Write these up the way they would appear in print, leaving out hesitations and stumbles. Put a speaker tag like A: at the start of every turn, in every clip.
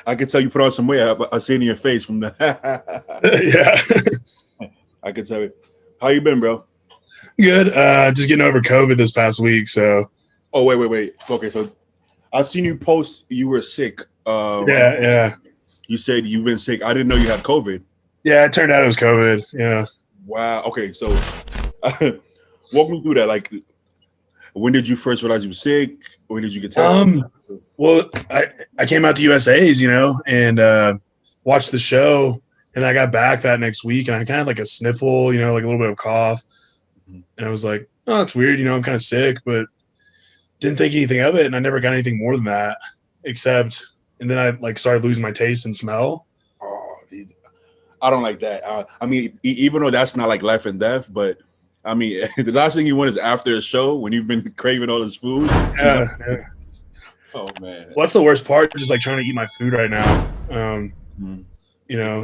A: I could tell you put on some weight. I see it in your face from the.
B: Yeah.
A: I could tell you. How you been, bro?
B: Good. Just getting over COVID this past week. So
A: Oh, wait. Okay, so I seen you post you were sick.
B: yeah.
A: You said you've been sick. I didn't know you had COVID.
B: Yeah, it turned out it was COVID. Yeah.
A: Wow. Okay, so walk me through that. Like, when did you first realize you were sick? When did you get tested?
B: Well, I came out to USA's, and watched the show, and I got back that next week, and I kind of had like a sniffle, like a little bit of cough, and I was like, oh, that's weird, I'm kind of sick, but didn't think anything of it, and I never got anything more than that, except, and then I like started losing my taste and smell.
A: Oh, dude, I don't like that. I mean, even though that's not like life and death, but I mean, the last thing you want is after a show when you've been craving all this food.
B: Yeah.
A: Oh man.
B: What's the worst part? Just like trying to eat my food right now, and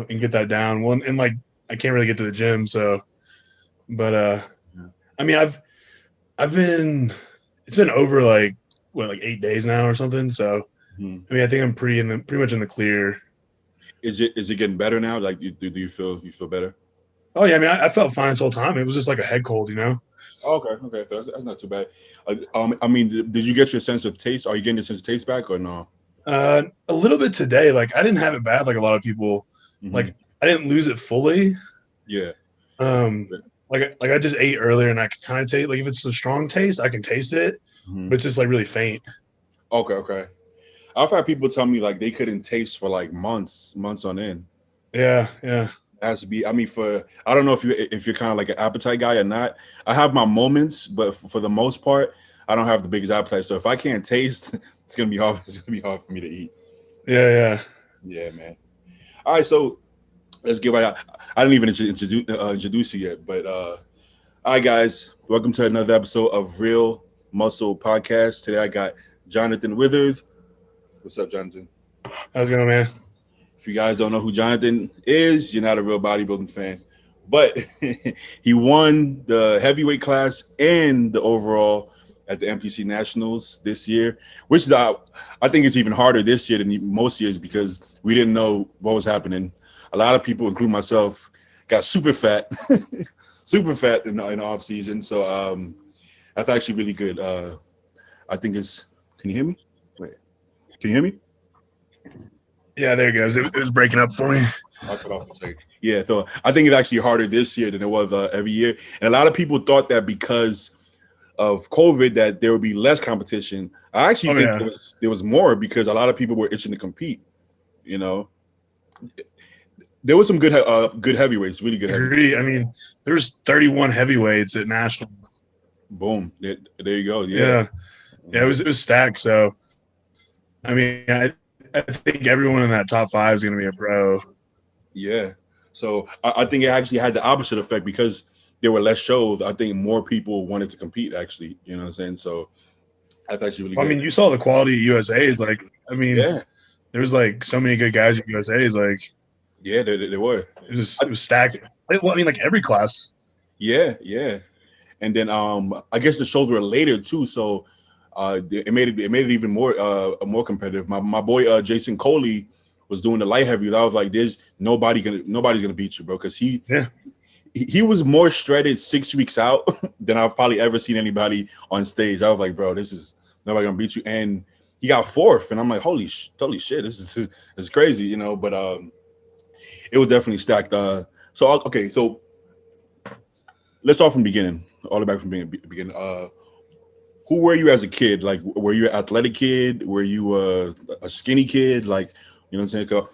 B: get that down. Well, and like I can't really get to the gym, so. But I mean, I've been. It's been over like 8 days now or something. So I mean, I think I'm pretty much in the clear.
A: Is it getting better now? Like, do you feel better?
B: Oh yeah, I mean, I felt fine this whole time. It was just like a head cold,
A: Okay, so that's not too bad. I mean, did you get your sense of taste? Are you getting your sense of taste back or no?
B: A little bit today. Like I didn't have it bad like a lot of people. Like I didn't lose it fully.
A: Yeah.
B: Like I just ate earlier and I can kind of taste, like if it's a strong taste, I can taste it, but it's just like really faint.
A: Okay. I've had people tell me like they couldn't taste for like months on end.
B: Yeah.
A: It has to be. I mean, I don't know if you're kind of like an appetite guy or not. I have my moments, but for the most part, I don't have the biggest appetite. So if I can't taste, it's gonna be hard. It's gonna be hard for me to eat.
B: Yeah,
A: man. All right, so let's get right out. I didn't even introduce you yet, but all right, guys, welcome to another episode of Real Muscle Podcast. Today I got Jonathan Withers. What's up, Jonathan?
B: How's it going, man?
A: If you guys don't know who Jonathan is, you're not a real bodybuilding fan, but he won the heavyweight class and the overall at the MPC Nationals this year, which is I think it's even harder this year than most years because we didn't know what was happening. A lot of people, including myself, got super fat in the off season. So that's actually really good. I think it's. Can you hear me? Wait, can you hear me?
B: Yeah, there it goes. It was breaking up for me.
A: I'll cut off a second. Yeah, so I think it's actually harder this year than it was every year. And a lot of people thought that because of COVID that there would be less competition. I actually think there was more because a lot of people were itching to compete. There was some good heavyweights, really good heavyweights.
B: I mean, there's 31 heavyweights at National.
A: Boom. There you go.
B: Yeah, it was stacked. So, I mean, I think everyone in that top 5 is going to be a pro.
A: Yeah. So I think it actually had the opposite effect because there were less shows. I think more people wanted to compete, actually. You know what I'm saying? So that's actually really good.
B: I mean, you saw the quality of USA's. Like, I mean, there was like so many good guys at USA's. Like,
A: yeah, there were.
B: It was stacked. Well, I mean, like every class.
A: Yeah. And then I guess the shows were later too, so it made it even more competitive. My boy Jason Coley was doing the light heavy. I was like, "There's nobody's gonna beat you, bro," because he was more shredded 6 weeks out than I've probably ever seen anybody on stage. I was like, "Bro, this is nobody gonna beat you," and he got 4th, and I'm like, "Holy shit, this is crazy," But it was definitely stacked. So let's start from the beginning, all the way back from the beginning. Who were you as a kid? Like, were you an athletic kid? Were you a skinny kid? Like, you know what I'm saying?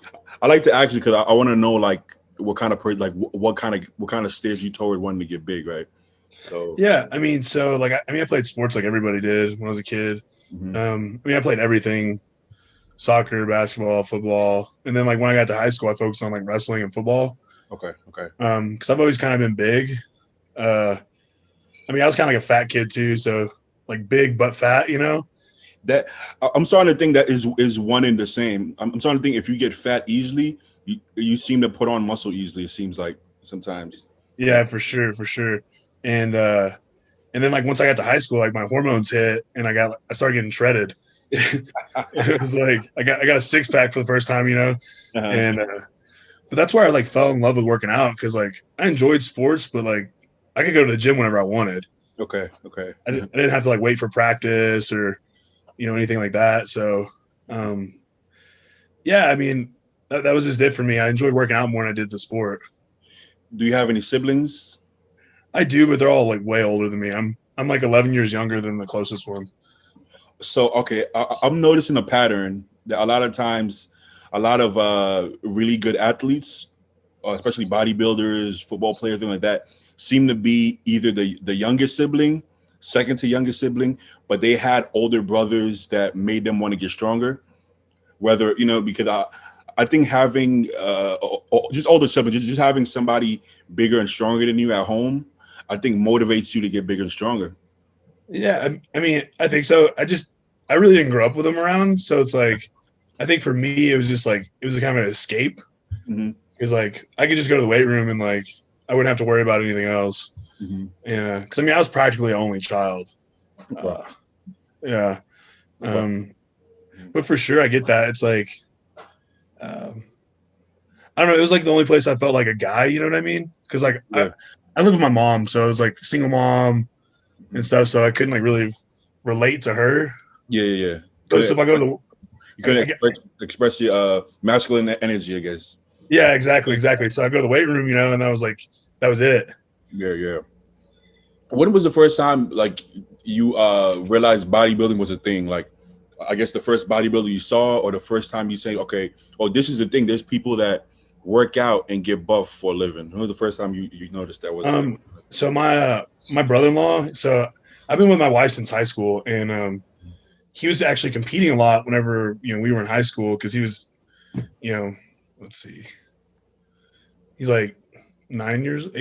A: I like to ask you because I want to know like what kind of steers you toward wanting to get big, right? So
B: yeah, I mean, I played sports like everybody did when I was a kid. I mean, I played everything: soccer, basketball, football, and then like when I got to high school, I focused on like wrestling and football.
A: Okay.
B: Because I've always kind of been big. I mean, I was kind of like a fat kid too, so like big but fat,
A: That I'm starting to think that is one and the same. I'm starting to think if you get fat easily, you seem to put on muscle easily. It seems like sometimes.
B: Yeah, for sure. And then like once I got to high school, like my hormones hit and I started getting shredded. It was like I got a six pack for the first time,
A: Uh-huh.
B: and but that's where I like fell in love with working out because like I enjoyed sports, but like I could go to the gym whenever I wanted.
A: Okay. Okay. Uh-huh.
B: I didn't have to like wait for practice or anything like that. So um, yeah, I mean that was just it for me. I enjoyed working out more than I did the sport.
A: Do you have any siblings?
B: I do, but they're all like way older than me. I'm like 11 years younger than the closest one.
A: So okay, I'm noticing a pattern that a lot of times, a lot of really good athletes, especially bodybuilders, football players, things like that, seem to be either the youngest sibling, second to youngest sibling, but they had older brothers that made them want to get stronger. Whether because I think having just older siblings, just having somebody bigger and stronger than you at home, I think motivates you to get bigger and stronger.
B: Yeah, I mean, I think so. I really didn't grow up with them around, so it's like, I think for me, it was just like it was a kind of an escape
A: Hmm.
B: because like I could just go to the weight room and like I wouldn't have to worry about anything else.
A: Hmm.
B: Yeah, because I mean, I was practically an only child.
A: Okay.
B: Uh, yeah,
A: Okay.
B: um, but for sure, I get that. It's like um, I don't know. It was like the only place I felt like a guy. You know what I mean? Because like
A: Yeah.
B: I live with my mom, so I was like single mom and
A: Mhm.
B: stuff, so I couldn't like really relate to her.
A: Yeah. Yeah. Yeah.
B: So
A: Couldn't
B: if I go to
A: you
B: I
A: couldn't
B: get,
A: express your masculine energy, I guess.
B: yeah, exactly. So I go to the weight room, and I was like, that was it.
A: Yeah. Yeah. When was the first time like you realized bodybuilding was a thing? Like, I guess the first bodybuilder you saw, or the first time you say, okay, oh, this is the thing. There's people that work out and get buff for a living. When was the first time you noticed that was a thing?
B: Um, so my brother-in-law. So I've been with my wife since high school, and he was actually competing a lot whenever we were in high school because he was you know let's see, he's like 8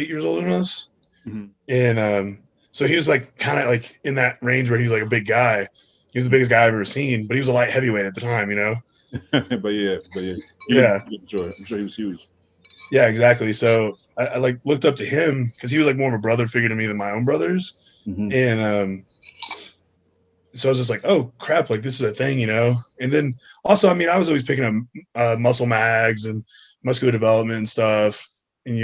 B: years older than us,
A: Mhm.
B: and so he was like kind of like in that range where he was like a big guy. He was the biggest guy I've ever seen, but he was a light heavyweight at the time.
A: But yeah, he was,
B: Yeah,
A: I'm sure. I'm sure he was huge.
B: yeah, exactly. So I like looked up to him because he was like more of a brother figure to me than my own brothers,
A: Hmm.
B: and so I was just like, oh crap, like this is a thing. And then also, I mean, I was always picking up muscle mags and muscular development and stuff. And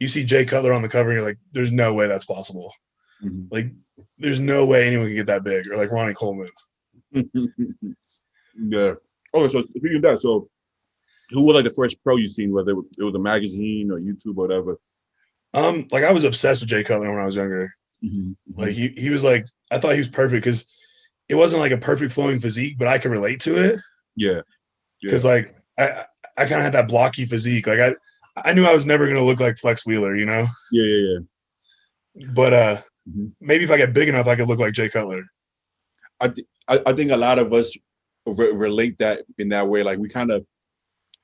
B: you see Jay Cutler on the cover, and you're like, there's no way that's possible.
A: Hmm.
B: Like, there's no way anyone can get that big, or like Ronnie Coleman.
A: Yeah. Okay, so speaking of that, so who was like the first pro you seen, whether it was a magazine or YouTube or whatever?
B: Like I was obsessed with Jay Cutler when I was younger.
A: Hmm.
B: Like
A: Hmm.
B: he was like, I thought he was perfect because it wasn't like a perfect flowing physique, but I could relate to it
A: Yeah. Yeah.
B: because like I kind of had that blocky physique. Like I knew I was never gonna look like Flex Wheeler.
A: Yeah. Yeah.
B: But
A: Yeah. Hmm.
B: maybe if I get big enough, I could look like Jay Cutler.
A: I think a lot of us relate that in that way. Like we kind of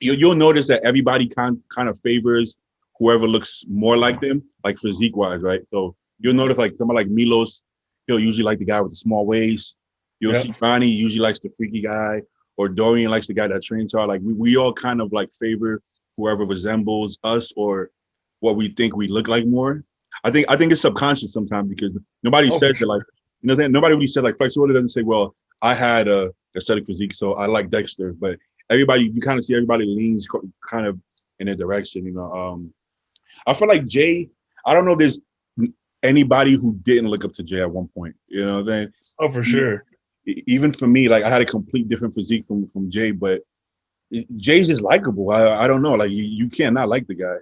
A: you'll notice that everybody kind of favors whoever looks more like them, like physique wise, right? So you'll notice like somebody like Milos, he'll usually like the guy with the small waist. You'll
B: Yep.
A: see Ronnie usually likes the freaky guy, or Dorian likes the guy that trains hard. Like we all kind of like favor whoever resembles us or what we think we look like more. I think it's subconscious sometimes because nobody
B: Oh, for
A: says it like
B: sure.
A: nobody really said like Flex Order doesn't say, well, I had a aesthetic physique, so I like Dexter, but everybody you kind of see everybody leans kind of in a direction. I feel like Jay. I don't know if there's anybody who didn't look up to Jay at one point. You know what I'm
B: Oh, for
A: saying?
B: sure.
A: Even for me, like I had a complete different physique from Jay, but Jay's just likable. I don't know, like you can't not like the guy.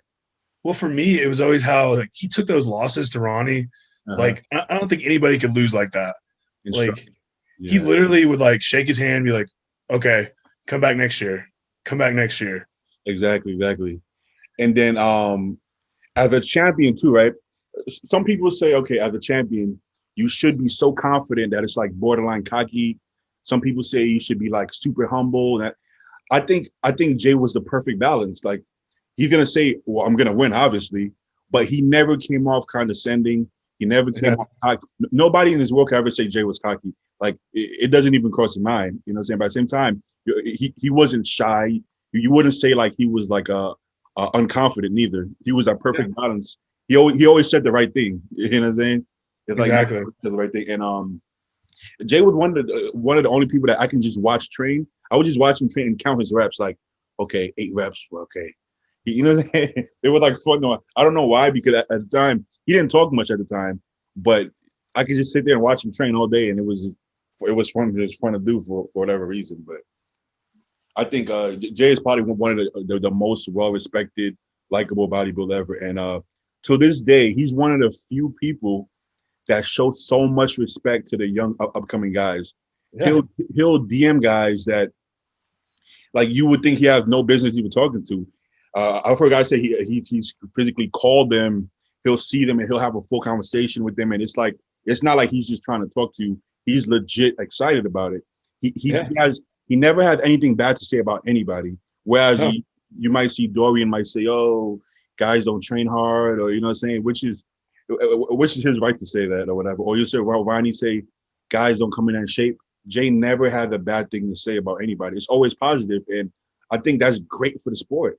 B: Well, for me, it was always how like he took those losses to Ronnie.
A: Uh-huh.
B: Like I don't think anybody could lose like that. Like
A: Instructive.
B: he
A: Yeah,
B: literally would like shake his hand, and be like, "Okay, come back next year. Come back next year."
A: exactly. And then as a champion too, right? Some people say, okay, as a champion, you should be so confident that it's like borderline cocky. Some people say you should be like super humble. And I think Jay was the perfect balance. Like he's gonna say, well, I'm gonna win, obviously, but he never came off condescending. He never came
B: Yeah,
A: off cocky. Nobody in this world can ever say Jay was cocky. Like it doesn't even cross your mind. You know what I'm saying? But at the same time, he wasn't shy. You wouldn't say like he was like unconfident neither. He was that
B: yeah,
A: perfect balance. He always said the right thing. You know what I'm saying? It's like he
B: exactly.
A: always said the right thing. And Jay was one of the only people that I can just watch train. I would just watch him train and count his reps. Like, okay, 8 reps. Okay, you know what I'm saying? It was like fun. I don't know why, because at the time he didn't talk much at the time, but I could just sit there and watch him train all day, and it was fun. It was fun to do for whatever reason. But I think Jay is probably one of the most well respected, likable bodybuilder ever, and to this day, he's one of the few people that shows so much respect to the young upcoming guys.
B: Yeah.
A: He'll DM guys that like you would think he has no business even talking to. I've heard guys say he's physically called them. He'll see them and he'll have a full conversation with them, and it's not like he's just trying to talk to you. He's legit excited about it. He never had anything bad to say about anybody. Whereas you might see Dorian might say, "Oh, guys don't train hard," or you know what I'm saying, which is his right to say that or whatever. Or you say, well, Ronnie say, guys don't come in shape. Jay never had a bad thing to say about anybody. It's always positive, and I think that's great for the sport.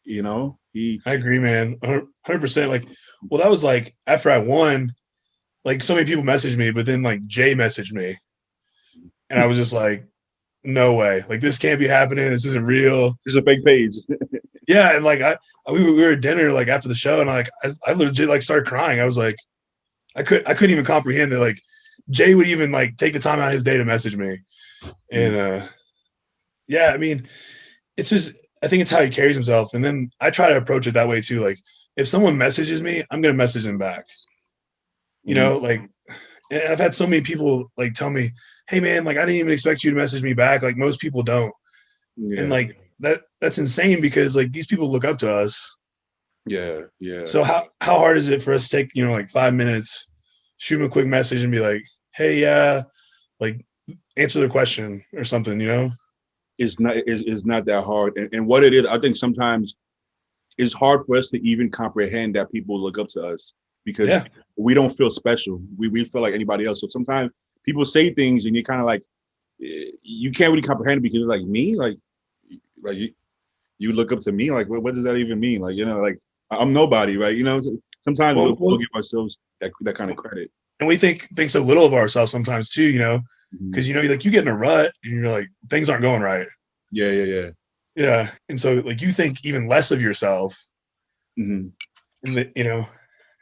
A: You know,
B: I agree, man, 100%. Like, well, that was like after I won, like so many people messaged me, but then like Jay messaged me, and I was just like, no way, like this can't be happening. This isn't real.
A: It's a fake page.
B: Yeah, and like we were at dinner like after the show, and I legit like started crying. I was like, I couldn't even comprehend that like Jay would even like take the time out of his day to message me, and yeah, I mean, it's just I think it's how he carries himself, and then I try to approach it that way too. Like if someone messages me, I'm gonna message them back. You know, like, and I've had so many people like tell me, "Hey, man, like I didn't even expect you to message me back. Like most people don't," and like that's insane because like these people look up to us.
A: Yeah.
B: So how hard is it for us to take, you know, like 5 minutes, shoot them a quick message and be like, hey, like answer the question or something, you know?
A: It's not that hard. And what it is, I think sometimes it's hard for us to even comprehend that people look up to us because we don't feel special. We feel like anybody else. So sometimes people say things and you're kind of like, you can't really comprehend it because it's like me, like you look up to me, like what does that even mean? Like, you know, like I'm nobody, right? You know, sometimes we'll give ourselves that kind of credit.
B: And we think so little of ourselves sometimes too, you know, because you know, like you get in a rut and you're like things aren't going right. Yeah, and so like you think even less of yourself, and you know,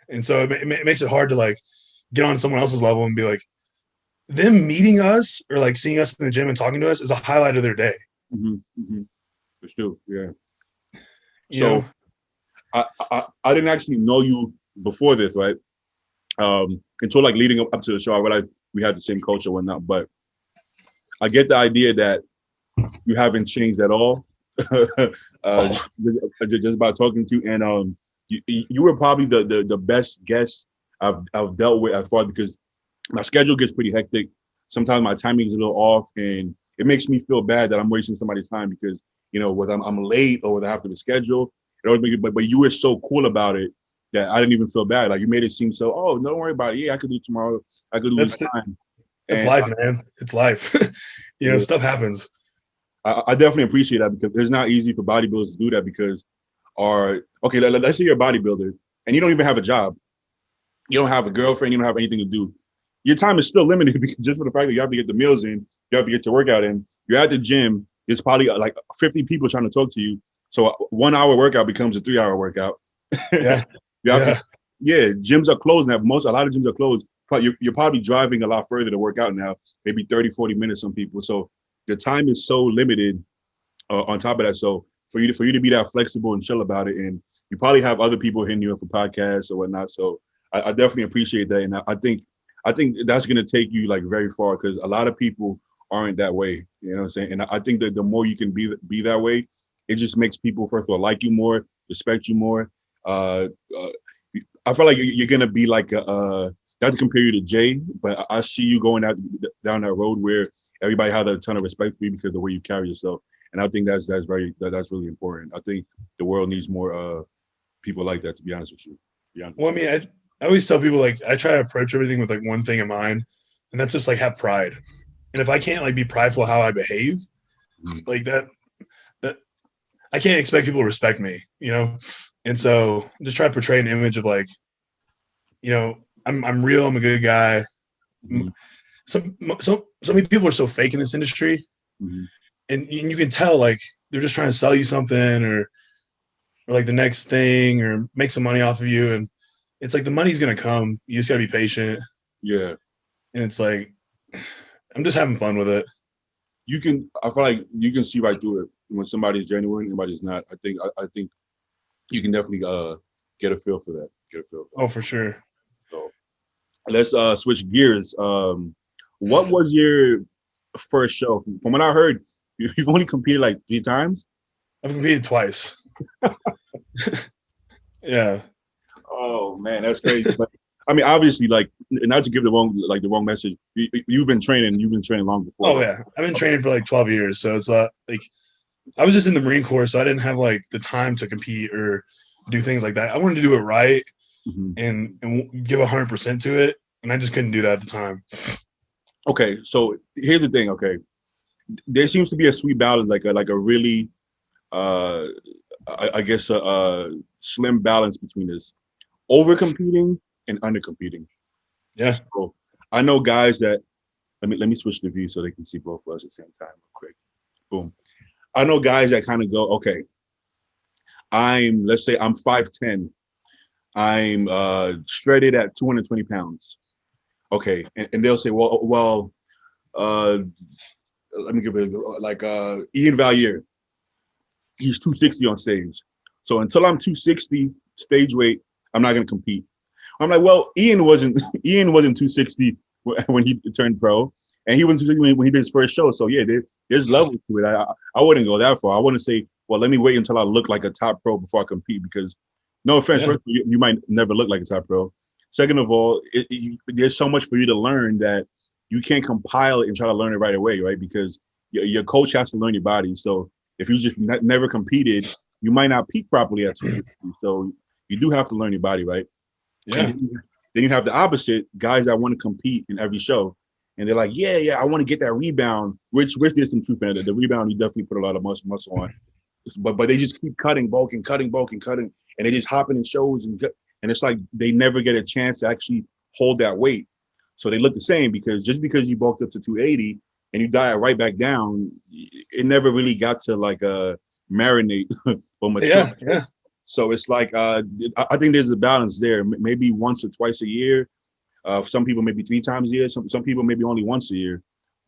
B: and so it makes it hard to like get on someone else's level and be like, them meeting us or like seeing us in the gym and talking to us is a highlight of their day.
A: For sure, yeah.
B: You know?
A: I didn't actually know you before this, right? Until like leading up to the show, I realized we had the same culture and whatnot. But I get the idea that you haven't changed at all. Just by talking to you, and you were probably the best guest I've dealt with as far as because my schedule gets pretty hectic. Sometimes my timing is a little off, and it makes me feel bad that I'm wasting somebody's time because you know whether I'm late or whether I have to reschedule. It always make it, but you were so cool about it that I didn't even feel bad. Like you made it seem so. Oh, no, don't worry about it. Yeah, I could do it tomorrow. I could do it time.
B: It's life, man. It's life. You know, stuff happens.
A: I definitely appreciate that because it's not easy for bodybuilders to do that because let's say you're a bodybuilder and you don't even have a job. You don't have a girlfriend. You don't have anything to do. Your time is still limited because just for the fact that you have to get the meals in, you have to get your workout in. You're at the gym. There's probably like 50 people trying to talk to you. So a 1 hour workout becomes a 3 hour workout.
B: Yeah.
A: Gyms are closed now. A lot of gyms are closed. You're probably driving a lot further to work out now, maybe 30, 40 minutes, some people. So the time is so limited on top of that. So for you to be that flexible and chill about it, and you probably have other people hitting you up for podcasts or whatnot. So I definitely appreciate that. And I think that's going to take you like very far because a lot of people aren't that way. You know what I'm saying? And I think that the more you can be that way, it just makes people, first of all, like you more, respect you more. I feel like you're going to be like not to compare you to Jay, but I see you going down that road where everybody has a ton of respect for you because of the way you carry yourself. And I think that's really important. I think the world needs more people like that, to be honest with you. Yeah.
B: Well, I mean, I always tell people like I try to approach everything with like one thing in mind, and that's just like have pride. And if I can't like be prideful how I behave, like that I can't expect people to respect me, you know? And so just try to portray an image of like, you know, I'm real, I'm a good guy. so many people are so fake in this industry,
A: Mhm.
B: and you can tell like they're just trying to sell you something or like the next thing or make some money off of you, and it's like the money's gonna come. You just gotta be patient,
A: Yeah,
B: and it's like I'm just having fun with it.
A: you can. I feel like you can see right through it when somebody's genuine, and somebody's not. I think you can definitely get a feel for that. Get a feel for
B: Oh,
A: that.
B: for sure.
A: So let's switch gears. What was your first show? From what I heard, you've only competed like 3 times.
B: I've competed twice. Yeah.
A: Oh man, that's crazy. But I mean, obviously, like not to give the wrong message. You've been training. You've been training long before,
B: Oh
A: though.
B: yeah. I've been training for like 12 years, so it's like I was just in the Marine Corps, so I didn't have like the time to compete or do things like that. I wanted to do it right
A: Hmm.
B: and give 100% to it, and I just couldn't do that at the time.
A: Okay, so here's the thing. Okay, there seems to be a sweet balance, like a really, uh, I guess a slim balance between this over competing and under competing.
B: Yeah.
A: So I know guys that let me switch the view so they can see both of us at the same time, real quick. Boom. I know guys that kind of go, okay, let's say I'm 5'10". I'm shredded at 220 pounds. Okay, and they'll say, well, uh, let me give it like Ian Valier. He's 260 on stage. So until I'm 260 stage weight, I'm not gonna compete. I'm like, well, Ian wasn't 260 when he turned pro, and he wasn't 260 when he did his first show. So yeah, there's levels to it. I wouldn't go that far. I wouldn't say, well, let me wait until I look like a top pro before I compete because, no offense,
B: Yeah.
A: first you might never look like a top pro. Second of all, there's so much for you to learn that you can't compile it and try to learn it right away, right? Because your coach has to learn your body. So if you just never competed, you might not peak properly at 260. So you do have to learn your body, right? And
B: Yeah.
A: then you have the opposite guys that want to compete in every show, and they're like, yeah, I want to get that rebound. Which there's some truth in it. The rebound, you definitely put a lot of muscle on, but they just keep cutting, bulking, and they just hopping in shows and it's like they never get a chance to actually hold that weight. So they look the same because just because you bulked up to 280 and you diet right back down, it never really got to like marinate or mature.
B: Yeah. Yeah.
A: So it's like I think there's a balance there. Maybe once or twice a year. Some people maybe 3 times a year. Some people maybe only once a year.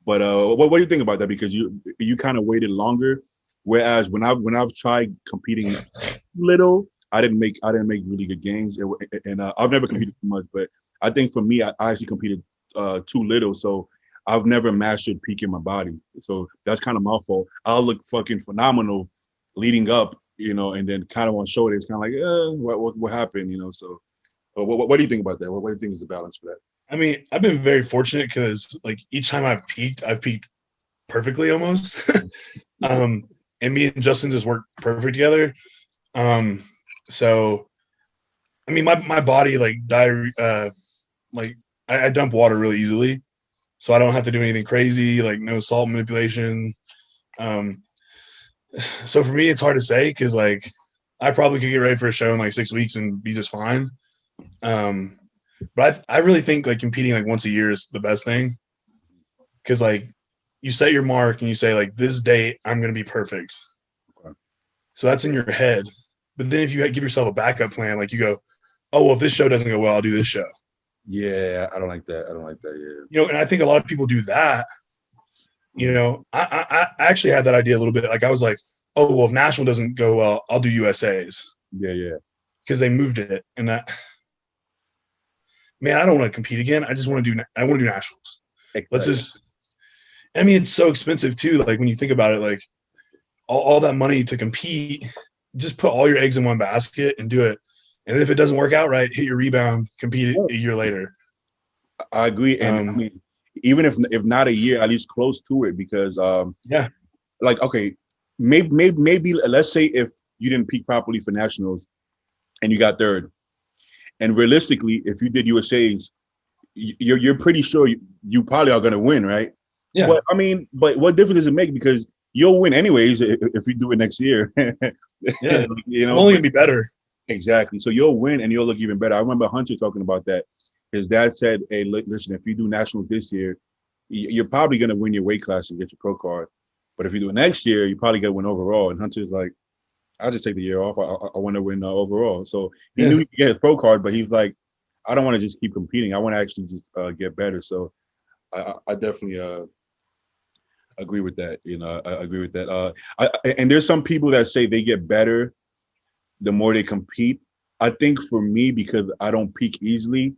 A: But what do you think about that? Because you kind of waited longer, whereas when I've tried competing little, I didn't make really good gains, and I've never competed too much. But I think for me, I actually competed too little, so I've never mastered peaking my body. So that's kind of my fault. I'll look fucking phenomenal leading up, and then kind of on show it's kind of like, what happened, So, what do you think about that? What do you think is the balance for that?
B: I mean, I've been very fortunate because like each time I've peaked perfectly almost.
A: Yeah.
B: And me and Justin just work perfect together. Um, so I mean, my body like diarrhea, like I dump water really easily, so I don't have to do anything crazy, like no salt manipulation. Um, so for me, it's hard to say because like I probably could get ready for a show in like 6 weeks and be just fine. Um, but I really think like competing like once a year is the best thing because like you set your mark and you say like this date I'm gonna be perfect.
A: Okay.
B: So that's in your head. But then if you give yourself a backup plan, like you go, oh well, if this show doesn't go well, I'll do this show.
A: Yeah, I don't like that. I don't like that.
B: And I think a lot of people do that.
A: Yeah.
B: I actually had that idea a little bit. Like I was like, oh well, if national doesn't go well, I'll do USA's
A: Yeah, yeah.
B: because they moved it. And that, man, I don't want to compete again. I just want to do. I want to do nationals. Let's
A: Exactly.
B: just. I mean, it's so expensive too. Like when you think about it, like all that money to compete, just put all your eggs in one basket and do it. And if it doesn't work out right, hit your rebound, compete a year later.
A: I agree, and I
B: Um,
A: mean, even if not a year, at least close to it, because
B: yeah,
A: like okay, maybe let's say if you didn't peak properly for nationals and you got third, and realistically, if you did USA's, you're pretty sure you probably are going to win, right?
B: yeah,
A: But I mean, but what difference does it make? Because you'll win anyways if you do it next year.
B: yeah. I'm only
A: But
B: gonna be better.
A: exactly. So you'll win and you'll look even better. I remember Hunter talking about that. His dad said, "Hey, listen, if you do nationals this year, you're probably gonna win your weight class and get your pro card. But if you do it next year, you probably gonna win overall. And Hunter's like, I'll just take the year off. I want to win overall. So he
B: Yeah.
A: knew he could get his pro card, but he's like, I don't want to just keep competing. I want to actually just get better. So I definitely agree with that. I agree with that. And there's some people that say they get better the more they compete. I think for me, because I don't peak easily,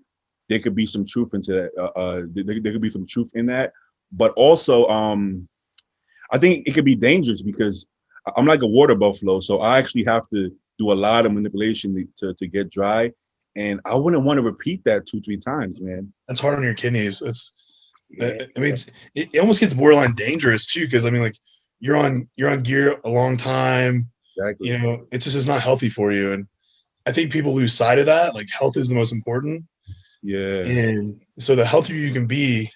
A: there could be some truth into that. There could be some truth in that. But also, I think it could be dangerous because I'm like a water buffalo, so I actually have to do a lot of manipulation to get dry, and I wouldn't want to repeat that 2-3 times, man.
B: That's hard on your kidneys.
A: Yeah,
B: I mean, it almost gets borderline dangerous too, because I mean, like you're on gear a long time.
A: exactly.
B: You know, it's just is not healthy for you, and I think people lose sight of that. Like health is the most important,
A: Yeah,
B: and so the healthier you can be,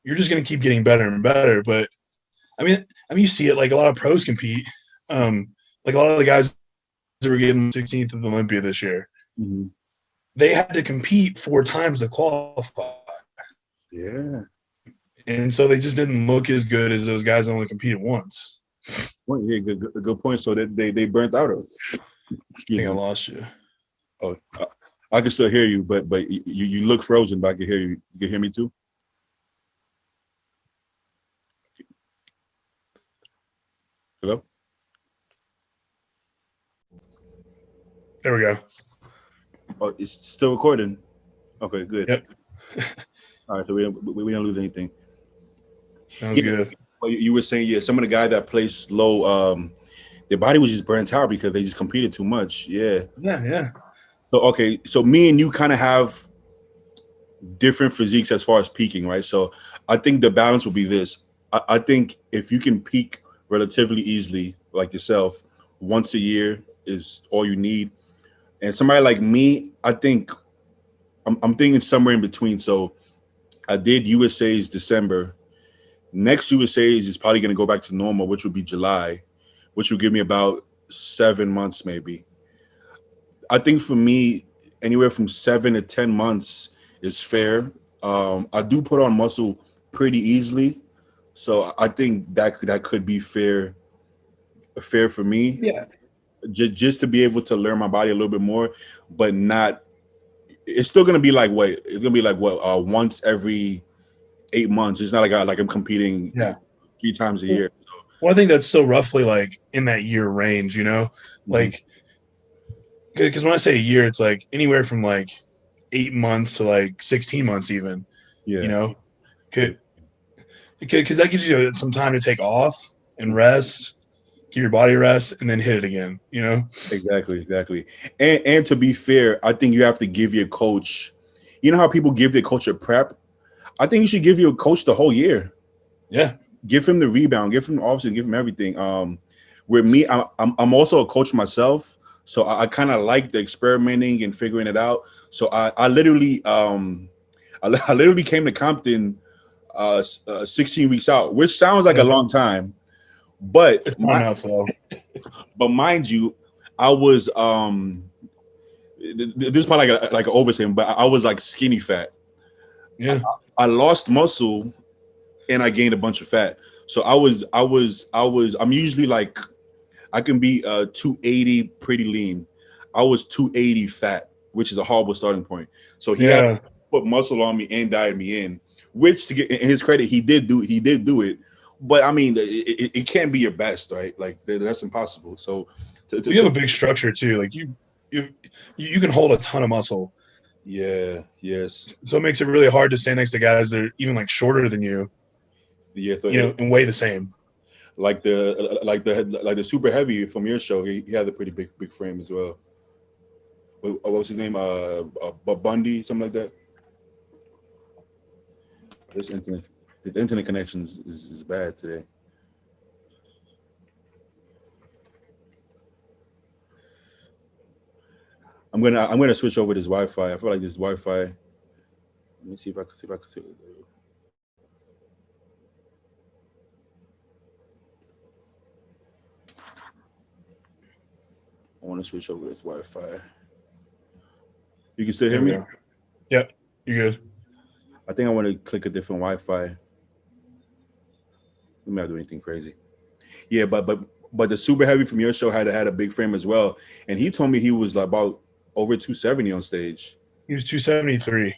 B: you're just going to keep getting better and better. But I mean, you see it like a lot of pros compete. Like a lot of the guys that were getting 16th of the Olympia this year,
A: hmm
B: they had to compete 4 times to qualify.
A: yeah.
B: And so they just didn't look as good as those guys that only competed once.
A: Well, yeah, good point. So that they burnt out of.
B: I
A: Excuse
B: think I
A: me.
B: lost you.
A: Oh, I can still hear you, but you look frozen, but I can hear you. You can hear me too. Hello.
B: There we go.
A: Oh, it's still recording. Okay, good.
B: Yep.
A: All right, so we don't lose anything.
B: Sounds
A: Yeah,
B: good.
A: well, you were saying some of the guys that placed low, their body was just burnt out because they just competed too much. Yeah.
B: Yeah, yeah.
A: So okay, so me and you kind of have different physiques as far as peaking, right? So I think the balance will be this. I think if you can peak relatively easily, like yourself, once a year is all you need. And somebody like me, I think I'm thinking somewhere in between. So I did USA's December. Next USA's is probably going to go back to normal, which would be July, which will give me about 7 months maybe. I think for me, anywhere from 7 to 10 months is fair. I do put on muscle pretty easily, so I think that could be fair for me.
B: Yeah.
A: Just to be able to learn my body a little bit more, but not. It's still gonna be like what it's gonna be like what once every 8 months. It's not like I'm competing
B: Yeah.
A: 3 times a
B: Well,
A: year.
B: I think that's still roughly like in that year range, you know?
A: hmm
B: Like, because when I say a year, it's like anywhere from like 8 months to like 16 months, even, you
A: Yeah,
B: know? Because that gives you some time to take off and rest, give your body rest, and then hit it again, you know?
A: exactly. And to be fair, I think you have to give your coach. You know how people give their coach a prep. I think you should give your coach the whole year.
B: Yeah.
A: Give him the rebound. Give him offset. Give him everything. With me, I'm also a coach myself, so I kind of like the experimenting and figuring it out. So I literally I literally came to Compton 16 weeks out, which sounds like a
B: Yeah.
A: long time, but
B: It's not enough, though.
A: mind you, I was this is probably like an overstatement, but I was like skinny fat.
B: Yeah.
A: I lost muscle and I gained a bunch of fat. So I'm usually like I can be 280 pretty lean. I was 280 fat, which is a horrible starting point. So he had to
B: Yeah.
A: put muscle on me and diet me in, which to get in his credit, he did do it. But I mean, it can't be your best, right? Like that's impossible. So
B: You have a big structure, too. Like, you, you can hold a ton of muscle.
A: yeah, yes,
B: So it makes it really hard to stand next to guys that are even like shorter than
A: yeah. So
B: you know, and weigh the same.
A: like the super heavy from your show, he had a pretty big frame as well. What was his name? Bundy, something like that. This internet, his internet connection is bad today. I'm gonna switch over this Wi-Fi. I feel like this Wi-Fi. Let me see if I can see if I can see. I want to switch over this Wi-Fi. You can still hear
B: There we
A: me?
B: go. Yep. You're good.
A: I think I want to click a different Wi-Fi. Let me not do anything crazy. Yeah, but the super heavy from your show had a big frame as well, and he told me he was like about over 270 on stage.
B: He was 273.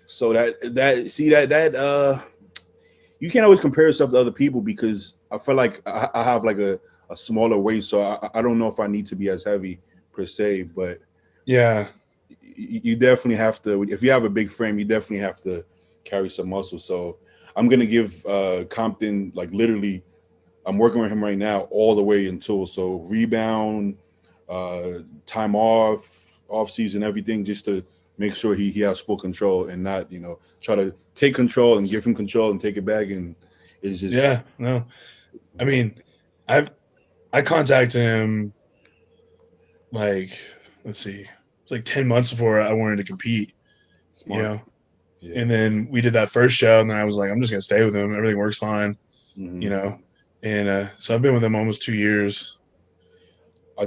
A: So that see that you can't always compare yourself to other people because I feel like I have like a smaller waist, so I don't know if I need to be as heavy per se, but
B: Yeah,
A: you definitely have to. If you have a big frame, you definitely have to carry some muscle. So I'm gonna give Compton like literally. I'm working with him right now all the way until so rebound, time off season, everything, just to make sure he has full control and not try to take control and give him control and take it back and it's just
B: yeah, no. I mean, I I contacted him like, let's see, it's like 10 months before I wanted to compete, you
A: smart.
B: know.
A: Yeah.
B: And then we did that first show, and then I was like, I'm just gonna stay with him. Everything works fine, you
A: Hmm.
B: know. And so I've been with him almost 2 years.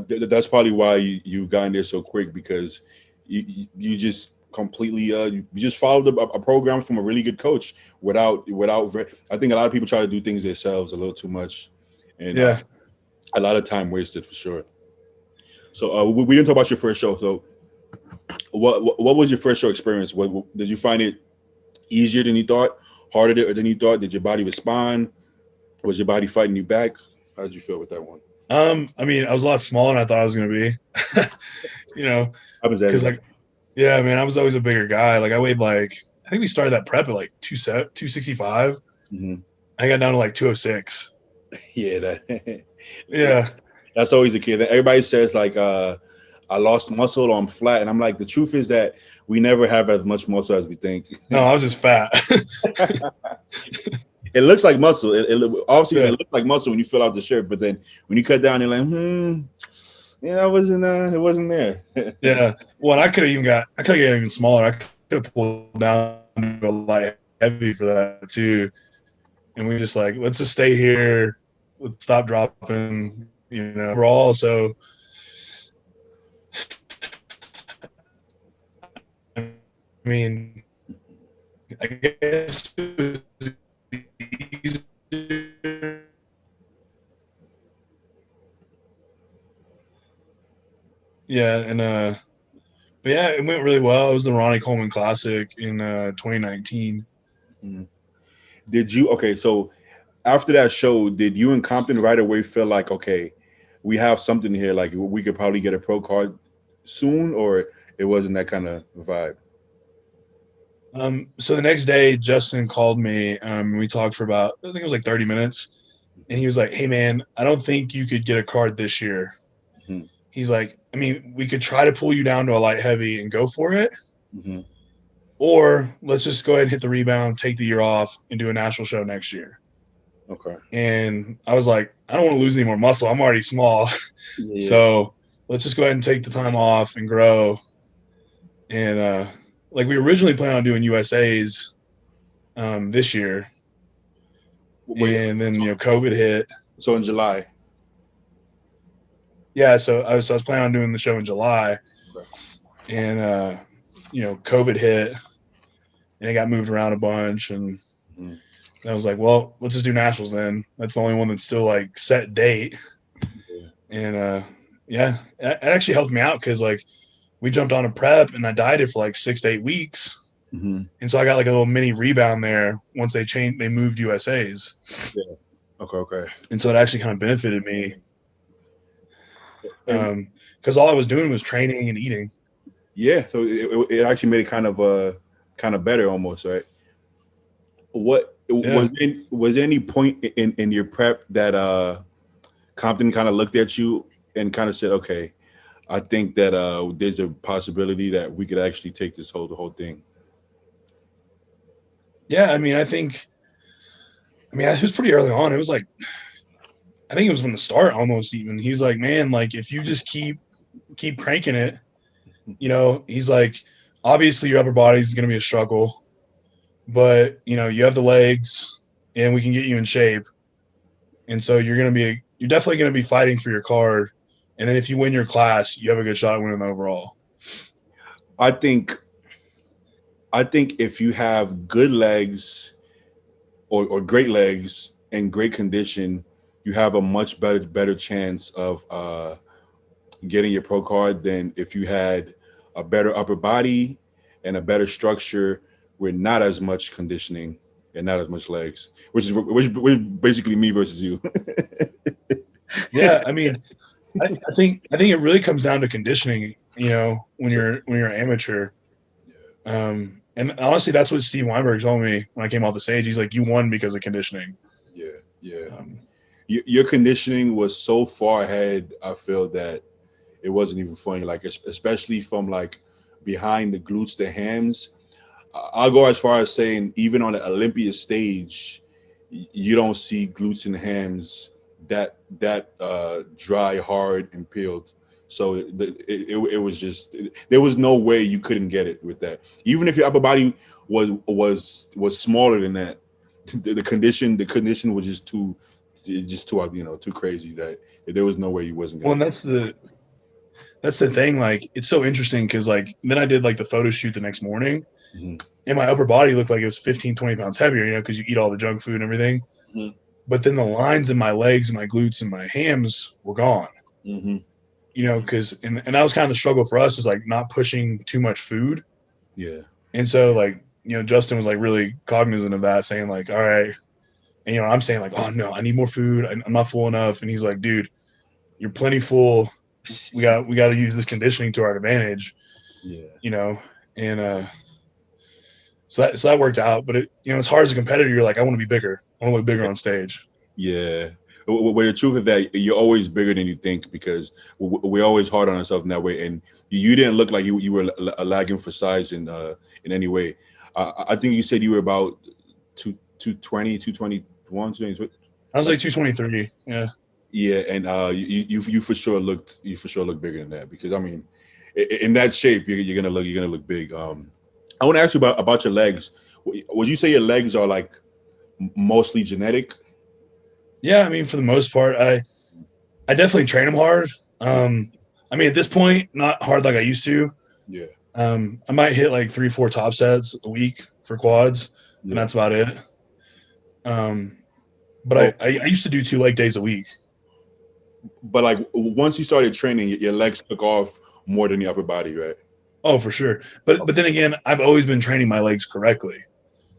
A: That's probably why you got in there so quick because you just completely you just followed a program from a really good coach without. I think a lot of people try to do things themselves a little too much, and
B: Yeah.
A: a lot of time wasted for sure. So we didn't talk about your first show. So what was your first show experience? What did you find it easier than you thought, harder than you thought? Did your body respond? Was your body fighting you back? How did you feel with that one?
B: I mean, I was a lot smaller than I thought I was gonna be. you know,
A: Happens to
B: because
A: everybody.
B: like, yeah, man, I was always a bigger guy. Like I weighed like I think we started that prep at like 265.
A: Hmm.
B: I got down to like 206.
A: Yeah, that
B: Yeah.
A: that's always the kid. Everybody says like I lost muscle or I'm flat, and I'm like the truth is that we never have as much muscle as we think.
B: No, I was just fat.
A: It looks like muscle. Obviously it
B: Yeah.
A: looks like muscle when you fill out the shirt, but then when you cut down, you're like, yeah, I wasn't. It wasn't there.
B: Yeah. Well, I could have got even smaller. I could have pulled down to a light heavy for that too. And we just like, let's just stay here. Let's stop dropping, overall. So, I mean, I guess it was easier. Yeah. But yeah, it went really well. It was the Ronnie Coleman Classic in 2019.
A: Mhm. Did you okay? So after that show, did you and Compton right away feel like okay, we have something here? Like we could probably get a pro card soon, or it wasn't that kind of vibe?
B: So the next day, Justin called me. We talked for about, I think it was like 30 minutes. And he was like, hey, man, I don't think you could get a card this year.
A: Hmm.
B: He's like, I mean, we could try to pull you down to a light heavy and go for it.
A: Hmm.
B: Or let's just go ahead and hit the rebound, take the year off, and do a national show next year.
A: Okay.
B: And I was like, I don't want to lose any more muscle. I'm already small.
A: Yeah.
B: So let's just go ahead and take the time off and grow. And like we originally planned on doing USAs this year.
A: Wait.
B: And then, COVID hit.
A: So in July.
B: Yeah. So I was planning on doing the show in July.
A: Okay.
B: And, COVID hit and it got moved around a bunch. And
A: Mhm.
B: I was like, well, let's just do nationals then. That's the only one that's still like set date.
A: Yeah.
B: And yeah, it actually helped me out because like we jumped on a prep and I dieted for like 6 to 8 weeks.
A: Hmm.
B: And so I got like a little mini rebound there once they moved USAs.
A: Yeah. Okay. Okay.
B: And so it actually kind of benefited me
A: And
B: because all I was doing was training and eating.
A: yeah, so it actually made it kind of better almost, right? What
B: Yeah.
A: was there any point in your prep that Compton kind of looked at you and kind of said, okay, I think that there's a possibility that we could actually take this the whole thing.
B: Yeah. It was pretty early on. It was like, I think it was from the start almost even. He's like, man, like if you just keep cranking it, he's like, obviously your upper body is going to be a struggle, but you have the legs and we can get you in shape. And so you're definitely going to be fighting for your card. And then if you win your class, you have a good shot at winning the overall.
A: I think if you have good legs or great legs in great condition, you have a much better chance of getting your pro card than if you had a better upper body and a better structure with not as much conditioning and not as much legs, which basically me versus you.
B: Yeah, I mean, I think it really comes down to conditioning. You know,
A: So,
B: when you're amateur. And honestly, that's what Steve Weinberg told me when I came off the stage. He's like, "You won because of conditioning."
A: yeah, yeah.
B: Um,
A: Your conditioning was so far ahead. I feel that it wasn't even funny. Like especially from like behind the glutes, the hams. I'll go as far as saying even on the Olympia stage, you don't see glutes and hams that dry, hard, and peeled. So it was just there was no way you couldn't get it with that. Even if your upper body was smaller than that, the condition was just too too crazy that there was no way you wasn't
B: well,
A: gonna
B: and
A: get
B: that's the thing. Like, it's so interesting because like then I did like the photo shoot the next morning,
A: it. Hmm.
B: and my upper body looked like it was 15, 20 pounds heavier. You know, because you eat all the junk food and everything.
A: Hmm.
B: But then the lines in my legs, and my glutes, and my hams were gone.
A: Hmm.
B: You know, because and that was kind of the struggle for us is like not pushing too much food.
A: Yeah.
B: And so like Justin was like really cognizant of that, saying like, all right. And I'm saying like, oh no, I need more food. I'm not full enough. And he's like, dude, you're plenty full. We got to use this conditioning to our advantage.
A: Yeah.
B: You know, and so that worked out. But it's hard as a competitor. You're like, I want to be bigger. I want to look bigger on stage.
A: Yeah. Well, the truth is that you're always bigger than you think because we're always hard on ourselves in that way. And you didn't look like you were lagging for size in any way. I think you said you were about 220, 221,
B: I was
A: like
B: like 223. Yeah.
A: yeah, and you for sure look bigger than that because I mean, in that shape you're gonna look big. I want to ask you about your legs. Would you say your legs are like mostly genetic?
B: Yeah. I mean, for the most part, I definitely train them hard.
A: Yeah,
B: I mean, at this point, not hard like I used to.
A: yeah,
B: I might hit like 3, 4 top sets a week for quads, and
A: yeah.
B: that's about it. Um, but
A: Oh,
B: I used to do 2 leg days a week.
A: but like once you started training, your legs took off more than the upper body, right?
B: Oh, for sure. But then again, I've always been training my legs correctly.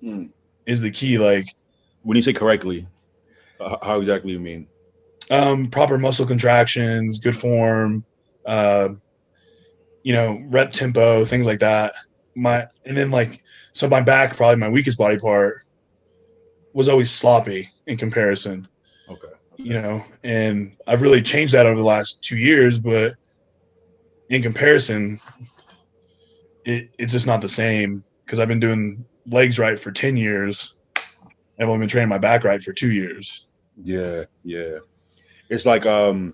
A: Hmm.
B: Is the key. Like
A: When you say correctly, how exactly you mean?
B: proper muscle contractions, good form, uh, rep tempo, things like that. And then like so my back, probably my weakest body part, was always sloppy in comparison.
A: Okay, okay.
B: And I've really changed that over the last 2 years, but in comparison, it's just not the same because I've been doing legs right for 10 years. I've only been training my back right for 2 years.
A: Yeah, yeah. It's like the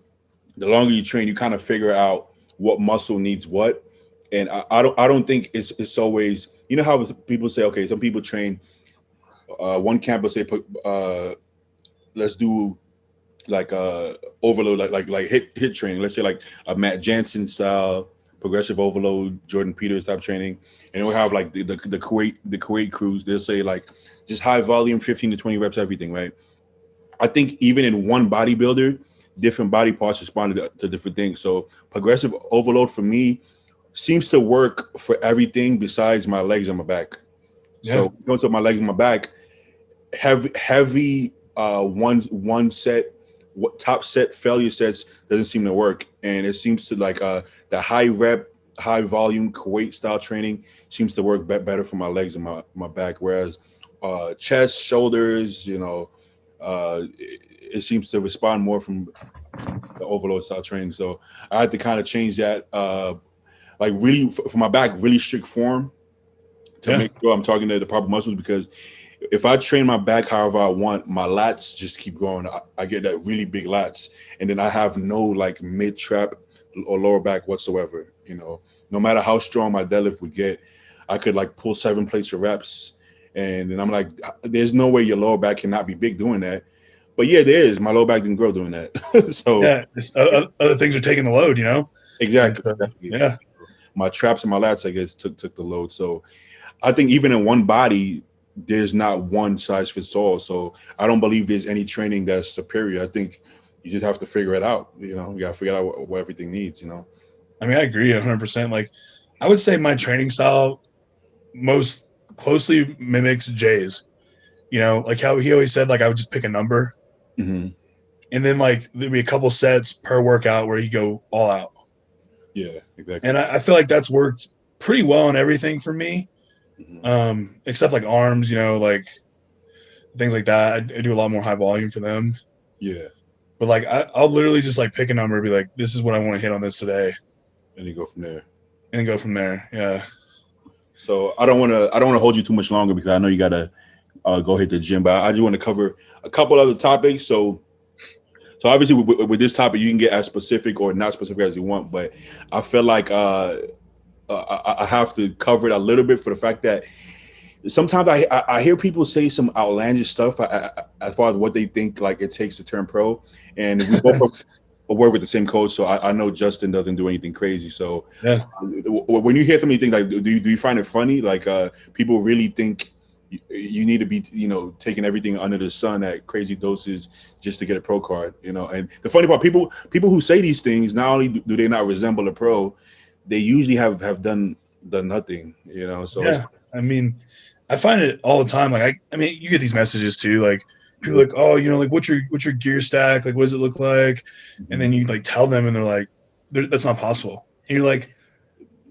A: longer you train, you kind of figure out what muscle needs what. And I don't think it's always how people say okay, some people train one camp will say let's do like overload like hit training. Let's say like a Matt Jansen style progressive overload, Jordan Peters type training, and we'll have like the Kuwait crews. They'll say like just high volume, 15 to 20 reps, everything, right? I think even in one bodybuilder, different body parts respond to different things. So progressive overload for me seems to work for everything besides my legs and my back.
B: Yeah.
A: So going to my legs and my back, heavy one set top set failure sets doesn't seem to work, and it seems to like the high rep, high volume Kuwait style training seems to work better for my legs and my back. Whereas chest, shoulders, it seems to respond more from the overload style training. So I had to kind of change that, like really for my back, really strict form to
B: Yeah.
A: make sure I'm targeting the proper muscles because if I train my back however I want, my lats just keep growing. I get that really big lats, and then I have no like mid trap or lower back whatsoever. No matter how strong my deadlift would get, I could like pull 7 plates of reps, and then I'm like, there's no way your lower back cannot be big doing that. But yeah, there is. My lower back didn't grow doing that. So
B: Yeah. Other things are taking the load. And
A: exactly,
B: so,
A: exactly.
B: yeah.
A: My traps and my lats, I guess, took the load. So I think even in one body, there's not one size fits all. So I don't believe there's any training that's superior. I think you just have to figure it out. You know, you got to figure out what everything needs. You know.
B: I mean, I agree 100%. Like, I would say my training style most closely mimics Jay's. You know, like how he always said, like I would just pick a number,
A: Mm-hmm.
B: and then like there'd be a couple sets per workout where you go all out.
A: Yeah, exactly.
B: And I feel like that's worked pretty well on everything for me,
A: Mm-hmm.
B: except like arms. You know, like things like that. I do a lot more high volume for them.
A: Yeah,
B: But like I'll literally just like pick a number, and be like, this is what I want to hit on this today,
A: and you go from there.
B: and then go from there. Yeah.
A: So I don't want to hold you too much longer because I know you gotta go hit the gym. But I do want to cover a couple other topics. So obviously with this topic, you can get as specific or not specific as you want. But I feel like I have to cover it a little bit for the fact that sometimes I hear people say some outlandish stuff as far as what they think like it takes to turn pro, and we both work with the same coach, so I know Justin doesn't do anything crazy. So
B: Yeah.
A: when you hear somebody think like, do you find it funny? Like people really think you need to be taking everything under the sun at crazy doses just to get a pro card, And the funny part, people who say these things, not only do they not resemble a pro, they usually have done nothing, So it's
B: Yeah. I mean, I find it all the time. Like I mean, you get these messages too. Like people are like, oh, like what's your gear stack? Like, what does it look like? And then you like tell them, and they're like, that's not possible. And you're like,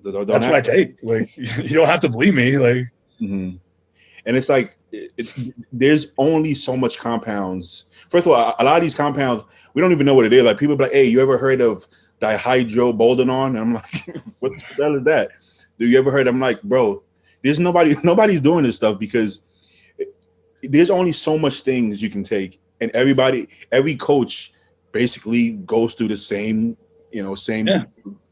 A: don't
B: that's what I
A: have.
B: take. Like, you don't have to believe me. Like,
A: Mm-hmm. And it's like there's only so much compounds. First of all, a lot of these compounds we don't even know what it is. Like people be like, "Hey, you ever heard of dihydroboldenon?" And I'm like, "What the hell is that?" Do you ever heard? I'm like, "Bro, there's nobody's doing this stuff because there's only so much things you can take, and every coach basically goes through the same
B: yeah,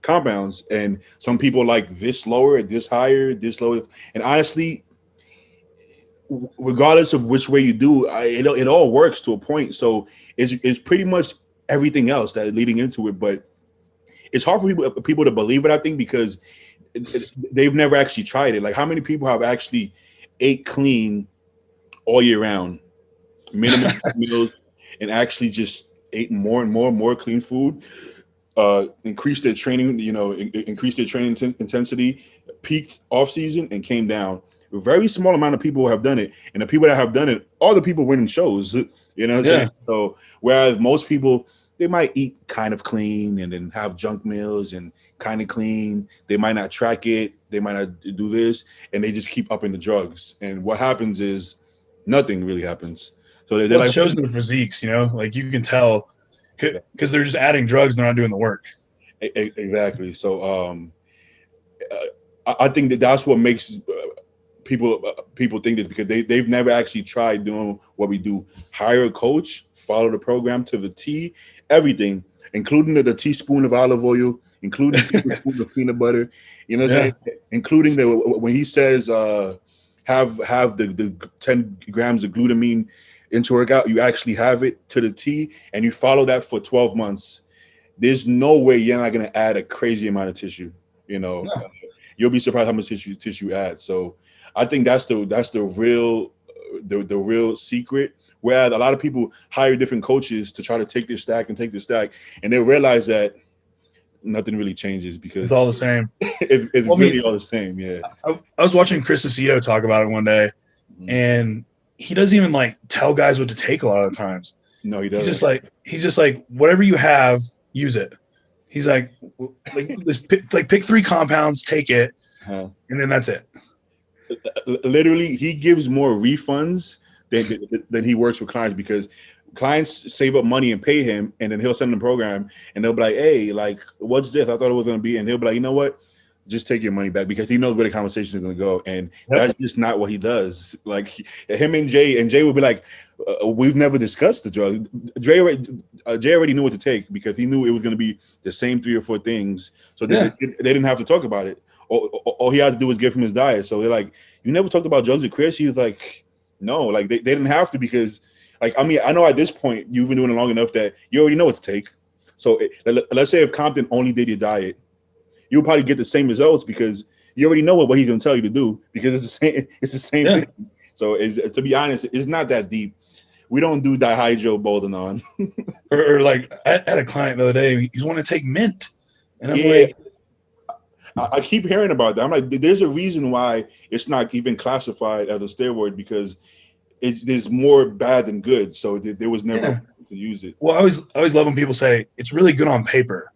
A: compounds, and some people like this lower, this higher, this lower, and honestly." Regardless of which way you do, it all works to a point. So it's pretty much everything else that is leading into it. But it's hard for people to believe it, I think, because they've never actually tried it. Like, how many people have actually ate clean all year round, minimum meals, and actually just ate more and more and more clean food, increased their training, increased their training intensity, peaked off season, and came down. A very small amount of people have done it, and the people that have done it are the people winning shows. You know what I'm
B: yeah,
A: saying? So whereas most people, they might eat kind of clean and then have junk meals and kind of clean. They might not track it. They might not do this, and they just keep upping the drugs. And what happens is nothing really happens. So they're
B: well, it
A: like,
B: shows in their physiques. Like you can tell because they're just adding drugs. They're not doing the work.
A: exactly. So I think that's what makes people think this because they've never actually tried doing what we do. Hire a coach, follow the program to the T, everything, including the teaspoon of olive oil, including tablespoons of peanut butter. You know what I'm
B: Yeah,
A: saying? Including when he says have the 10 grams of glutamine into workout, you actually have it to the T, and you follow that for 12 months. There's no way you're not gonna add a crazy amount of tissue. You know,
B: no,
A: you'll be surprised how much tissue add. So I think that's the real the real secret. Whereas a lot of people hire different coaches to try to take their stack and take their stack, and they realize that nothing really changes
B: it's
A: because
B: all the same.
A: it's
B: Well, I
A: really
B: mean,
A: all the same. Yeah.
B: I was watching Chris Aceto talk about it one day,
A: Mhm.
B: and he doesn't even like tell guys what to take a lot of the times.
A: No, he
B: He's just
A: doesn't.
B: like whatever you have, use it. He's like just pick three compounds, take it,
A: Uh,
B: and then that's it.
A: literally, he gives more refunds than he works with clients because clients save up money and pay him, and then he'll send them a program, and they'll be like, "Hey, like, what's this? I thought it was going to be," and he'll be like, "You know what? Just take your money back," because he knows where the conversation is going to go, and
B: Yep.
A: that's just not what he does. Like him and Jay would be like, "We've never discussed the drug." Jay already knew what to take because he knew it was going to be the same 3 or 4 things, so
B: Yeah.
A: they didn't have to talk about it. All he had to do was give him his diet. So they're like, "You never talked about drugs with Chris?" He's like, "No, like they didn't have to because, like, I mean, I know at this point you've been doing it long enough that you already know what to take. So let's say if Compton only did your diet, you'll probably get the same results because you already know what he's going to tell you to do because it's the same. It's the same
B: Yeah.
A: thing. So to be honest, it's not that deep. We don't do dihydroboldenone.
B: Or like I had a client the other day. He's want to take mint, and I'm
A: Yeah,
B: like,
A: I keep hearing about that. I'm like, there's a reason why it's not even classified as a steroid because there's more bad than good. So there was never a
B: yeah.
A: point to use it.
B: Well, I always love when people say it's really good on paper.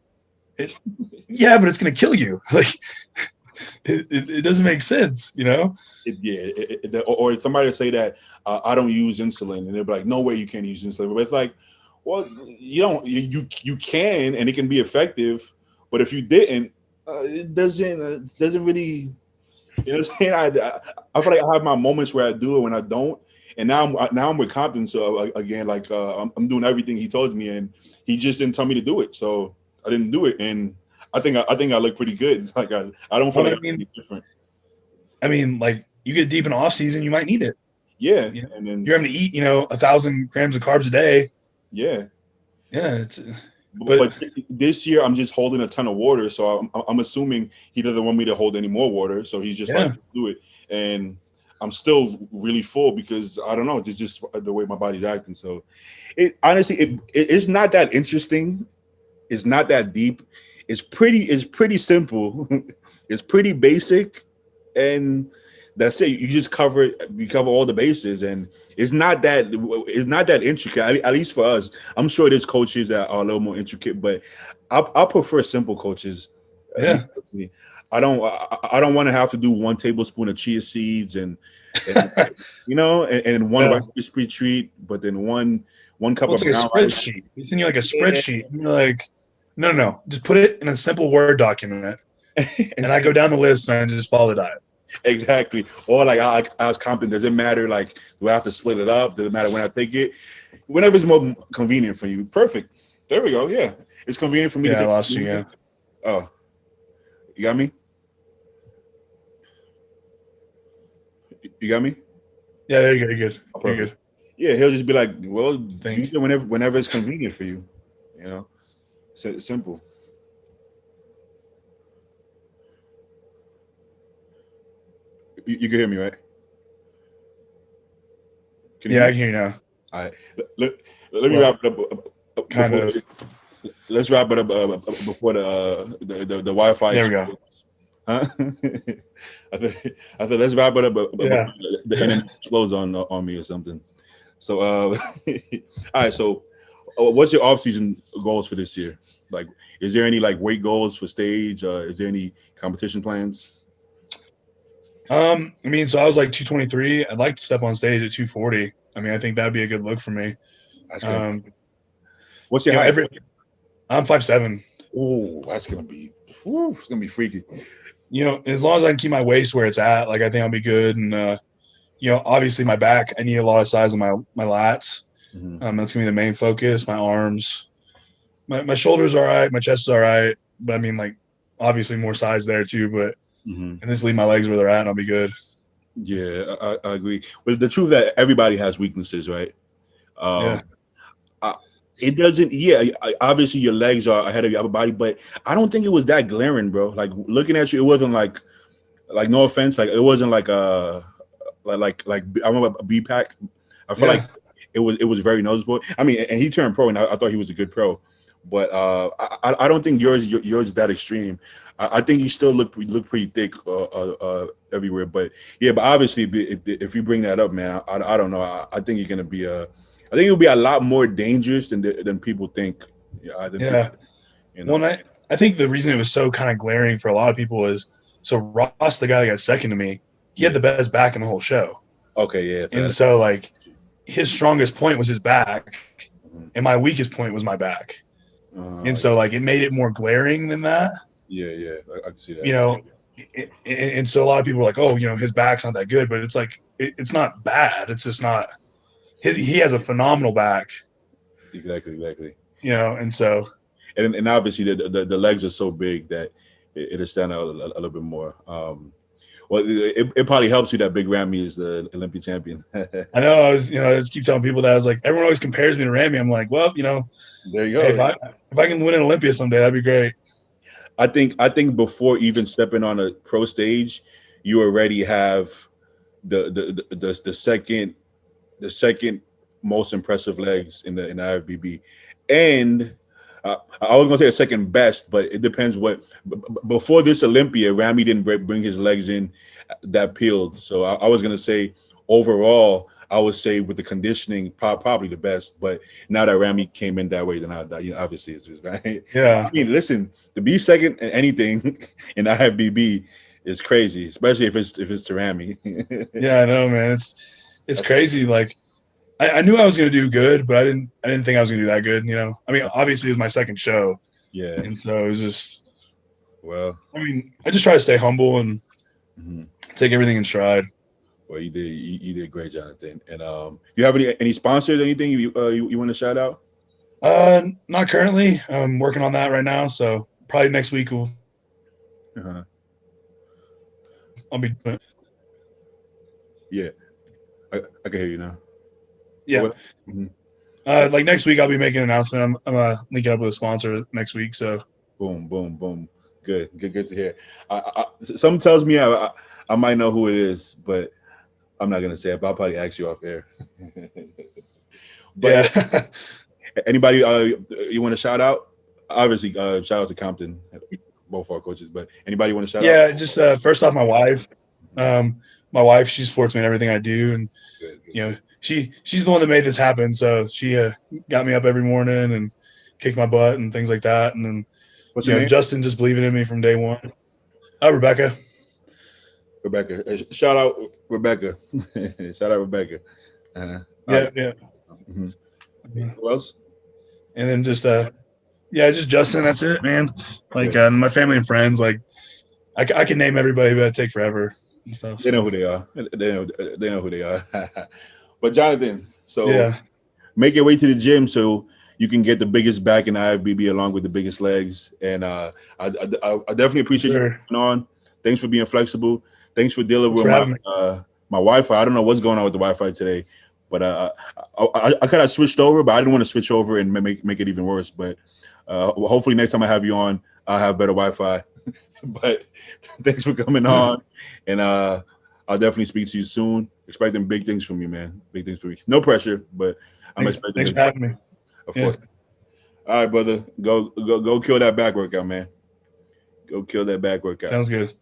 B: Yeah, but it's gonna kill you. Like it doesn't make sense, you know?
A: Or somebody say that I don't use insulin, and they're like, "No way, you can't use insulin." But it's like, well, you don't. You can, and it can be effective. But if you didn't, it doesn't really. You know what I'm saying? I feel like I have my moments where I do it when I don't, and now I'm with Compton. So again, like I'm doing everything he told me, and he just didn't tell me to do it, so I didn't do it, and I think I look pretty good. Like I don't feel
B: Well,
A: like I look different.
B: I mean, like you get deep in off season, you might need it.
A: Yeah,
B: You know,
A: and then
B: you're having to eat, 1,000 grams of carbs a day.
A: yeah.
B: Yeah, it's
A: But this year I'm just holding a ton of water, so I'm assuming he doesn't want me to hold any more water, so he's just like
B: yeah,
A: do it, and I'm still really full because I don't know, it's just the way my body's acting. So it honestly it's not that interesting, it's not that deep, it's pretty simple, it's pretty basic, and that's it. You cover all the bases, and it's not that intricate. At least for us, I'm sure there's coaches that are a little more intricate, but I prefer simple coaches. Me
B: yeah.
A: personally. I don't want to have to do 1 tablespoon of chia seeds and and one
B: Yeah.
A: Rice Krispie treat, but then one cup
B: Well, it's
A: of
B: like a
A: brown rice.
B: spreadsheet. They send you like a
A: Yeah.
B: spreadsheet. And you're like, no, just put it in a simple Word document. And I go down the list and I just follow the diet.
A: Exactly. Or like I was confident. Does it matter? Like, do I have to split it up? Does it matter when I take it? Whenever it's more convenient for you. Perfect. There we go. Yeah, it's convenient for me to
B: Yeah, I
A: take.
B: lost you. Yeah,
A: Oh, you got me. You got me.
B: yeah. There you go. You're good.
A: Oh,
B: You're
A: perfect.
B: good.
A: Yeah, he'll just be like, "Well, use
B: Think.
A: it whenever it's convenient for you." You know, simple. You can hear me, right? Can you hear
B: Yeah, I
A: me?
B: can hear you now.
A: All right. Let me
B: Well,
A: wrap it up
B: kind
A: before.
B: of.
A: Let's wrap it up before the Wi-Fi
B: There we go.
A: explodes. Huh? I said let's wrap it up before
B: Yeah.
A: the internet explodes on me or something. So all right. So what's your off-season goals for this year? Like, is there any like weight goals for stage? Is there any competition plans?
B: I mean, so I was like 223. I'd like to step on stage at 240. I mean, I think that'd be a good look for me.
A: That's gonna.
B: Um,
A: What's your height?
B: every I'm 5'7".
A: Oh, that's gonna be. Ooh, it's gonna be freaky.
B: As long as I can keep my waist where it's at, like I think I'll be good. And obviously my back, I need a lot of size on my lats.
A: Mhm.
B: That's gonna be the main focus. My arms, my shoulders all right, my chest is all right, but I mean like obviously more size there too. But
A: Mhm.
B: and just leave my legs where they're at, and I'll be good.
A: Yeah, I agree. But the truth that everybody has weaknesses, right? Um,
B: Yeah,
A: I, it doesn't. Yeah, obviously your legs are ahead of your upper body, but I don't think it was that glaring, bro. Like looking at you, it wasn't like no offense, like it wasn't like I remember B pack. I feel like
B: yeah,
A: it was very noticeable. I mean, and he turned pro, and I thought he was a good pro, but I don't think yours is that extreme. I think you still look pretty thick everywhere, but yeah, but obviously if you bring that up, man, I don't know. I think you're gonna be I think it'll be a lot more dangerous than people think. Yeah, than people,
B: yeah.
A: you
B: Well,
A: know.
B: and I think the reason it was so kind of glaring for a lot of people is so Ross, the guy that got second to me, he had
A: Yeah.
B: the best back in the whole show,
A: Okay. Yeah.
B: and so like his strongest point was his back, and my weakest point was my back. And
A: uh,
B: so like it made it more glaring than that,
A: yeah. Yeah. I can see
B: you
A: that.
B: know. And so a lot of people are like, oh, his back's not that good, but it's like it's not bad. It's just not he has a phenomenal back,
A: Exactly. Exactly.
B: and so
A: And obviously the legs are so big that it'll stand out a little bit more. Well, it probably helps you that Big Ramy is the Olympic champion.
B: I know I just keep telling people that I was like, everyone always compares me to Ramy. I'm like, well,
A: There you
B: hey,
A: go.
B: if I can win an Olympia someday, that'd be great.
A: I think before even stepping on a pro stage, you already have the second most impressive legs in the IFBB, and I was gonna say a second best, but it depends what. Before this Olympia, Ramy didn't bring his legs in that peeled, so I was gonna say overall, I would say with the conditioning, probably the best. But now that Ramy came in that way, then obviously it's just right. I
B: Yeah.
A: mean, listen, to be second in anything in IFBB is crazy, especially if it's to Ramy.
B: Yeah, I know, man. It's crazy. Like I knew I was gonna do good, but I didn't think I was gonna do that good, you know. I mean, obviously it was my second show.
A: Yeah.
B: And so it was just
A: Well,
B: I mean, I just try to stay humble and
A: mhm.
B: take everything in stride.
A: Well, you did great, Jonathan. And do you have any sponsors, anything you want to shout out?
B: Not currently. I'm working on that right now, so probably next week
A: Uh-huh.
B: I'll be
A: Yeah, I can hear you now.
B: yeah.
A: Mhm.
B: Like next week I'll be making an announcement. I'm linking up with a sponsor next week, so
A: Boom, boom, boom. Good to hear. Something tells me I might know who it is, but I'm not gonna say it. But I'll probably ask you off air. But
B: yeah.
A: anybody you want to shout out? Obviously, shout out to Compton, both our coaches. But anybody want to shout out?
B: Yeah, just first off, my wife. My wife, she supports me in everything I do, and
A: Good, good.
B: you know, she's the one that made this happen. So she got me up every morning and kicked my butt and things like that. And then
A: What's
B: you
A: your
B: know,
A: name?
B: Justin just believing in me from day one. Rebecca.
A: Rebecca. Shout out Rebecca. Shout out Rebecca. All
B: Yeah,
A: right.
B: yeah.
A: Mhm. Who else?
B: And then just yeah, just Justin. That's it, man. Like
A: Good.
B: my family and friends. Like I can name everybody, but it'd take forever and stuff.
A: They know
B: So
A: who they are. They know who they are. But Jonathan, so
B: yeah,
A: make your way to the gym so you can get the biggest back in IFBB along with the biggest legs. And I definitely appreciate you
B: sir.
A: coming on. Thanks for being flexible. Thanks for dealing
B: Thanks
A: with
B: for having me.
A: my Wi-Fi. I don't know what's going on with the Wi-Fi today, but I kind of switched over, but I didn't want to switch over and make it even worse. But hopefully next time I have you on, I'll have better Wi-Fi. But thanks for coming on, and I'll definitely speak to you soon. Expecting big things from you, man. Big things from you. No pressure, but I'm expecting
B: Thanks
A: big
B: for having me.
A: of
B: Yeah,
A: course. All right, brother. Go kill that back workout, man. Go kill that back workout.
B: sounds good.